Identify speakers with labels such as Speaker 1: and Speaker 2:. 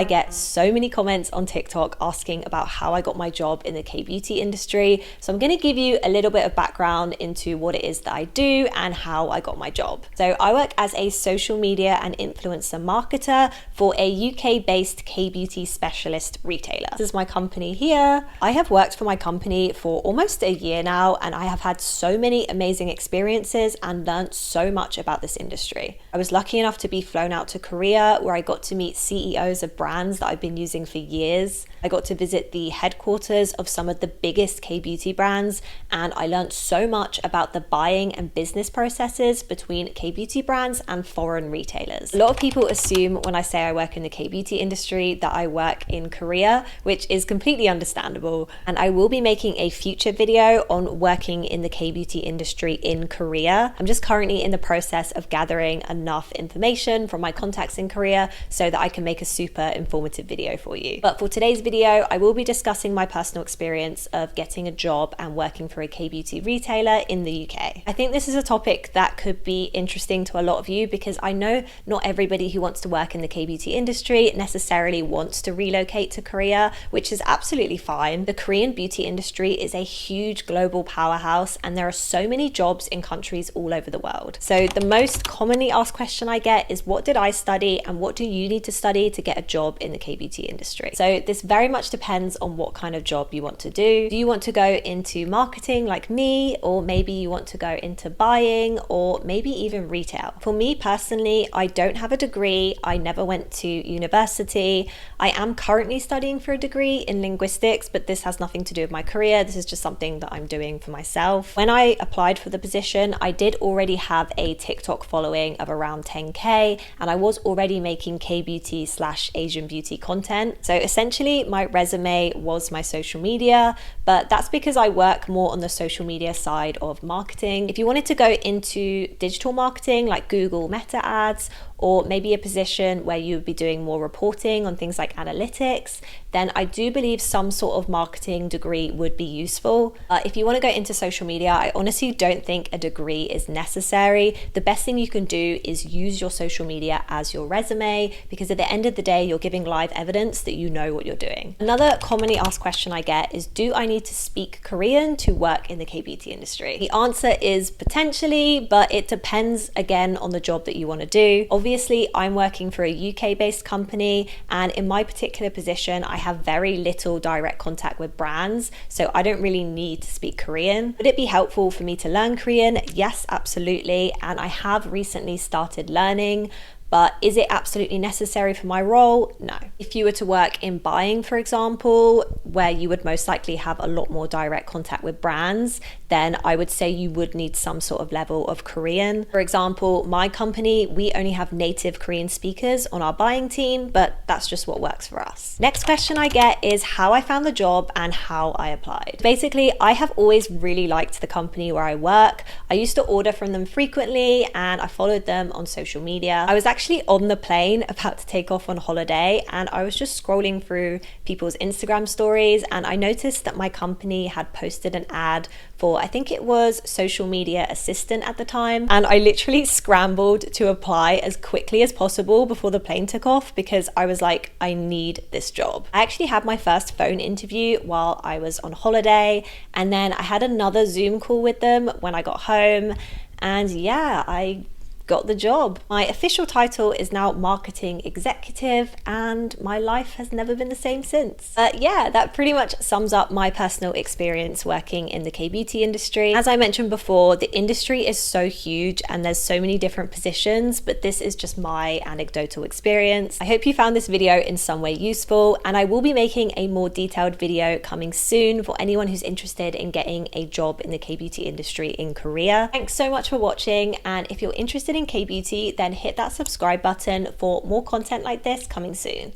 Speaker 1: I get so many comments on TikTok asking about how I got my job in the K-beauty industry. So I'm going to give you a little bit of background into what it is that I do and how I got my job. So I work as a social media and influencer marketer for a UK-based K-beauty specialist retailer. This is my company here. I have worked for my company for almost a year now, and I have had so many amazing experiences and learned so much about this industry. I was lucky enough to be flown out to Korea, where I got to meet CEOs of brands that I've been using for years. I got to visit the headquarters of some of the biggest K-beauty brands, and I learned so much about the buying and business processes between K-beauty brands and foreign retailers. A lot of people assume when I say I work in the K-beauty industry that I work in Korea, which is completely understandable. And I will be making a future video on working in the K-beauty industry in Korea. I'm just currently in the process of gathering enough information from my contacts in Korea so that I can make a super informative video for you. But for today's video, I will be discussing my personal experience of getting a job and working for a K-beauty retailer in the UK. I think this is a topic that could be interesting to a lot of you because I know not everybody who wants to work in the K-beauty industry necessarily wants to relocate to Korea, which is absolutely fine. The Korean beauty industry is a huge global powerhouse, and there are so many jobs in countries all over the world. So the most commonly asked question I get is, what did I study and what do you need to study to get a job in the K-beauty industry? So this very much depends on what kind of job you want to do. Do you want to go into marketing like me, or maybe you want to go into buying, or maybe even retail? For me personally, I don't have a degree. I never went to university. I am currently studying for a degree in linguistics, but this has nothing to do with my career. This is just something that I'm doing for myself. When I applied for the position, I did already have a TikTok following of around 10K, and I was already making K-beauty / Asian beauty content. So essentially my resume was my social media, but that's because I work more on the social media side of marketing. If you wanted to go into digital marketing like Google Meta ads, or maybe a position where you would be doing more reporting on things like analytics, then I do believe some sort of marketing degree would be useful. If you want to go into social media, I honestly don't think a degree is necessary. The best thing you can do is use your social media as your resume, because at the end of the day, you're giving live evidence that you know what you're doing. Another commonly asked question I get is, do I need to speak Korean to work in the K-beauty industry? The answer is potentially, but it depends again on the job that you want to do. Obviously, I'm working for a UK-based company, and in my particular position, I have very little direct contact with brands, so I don't really need to speak Korean. Would it be helpful for me to learn Korean? Yes, absolutely, and I have recently started learning. But is it absolutely necessary for my role? No. If you were to work in buying, for example, where you would most likely have a lot more direct contact with brands, then I would say you would need some sort of level of Korean. For example, my company, we only have native Korean speakers on our buying team, but that's just what works for us. Next question I get is how I found the job and how I applied. Basically, I have always really liked the company where I work. I used to order from them frequently, and I followed them on social media. I was actually on the plane about to take off on holiday, and I was just scrolling through people's Instagram stories, and I noticed that my company had posted an ad for, I think it was social media assistant at the time, and I literally scrambled to apply as quickly as possible before the plane took off because I was like, I need this job. I actually had my first phone interview while I was on holiday, and then I had another Zoom call with them when I got home, and yeah, I got the job. My official title is now marketing executive, and my life has never been the same since. Yeah, that pretty much sums up my personal experience working in the K-beauty industry. As I mentioned before, the industry is so huge and there's so many different positions, but this is just my anecdotal experience. I hope you found this video in some way useful, and I will be making a more detailed video coming soon for anyone who's interested in getting a job in the K-beauty industry in Korea. Thanks so much for watching, and if you're interested in K-beauty, then hit that subscribe button for more content like this coming soon.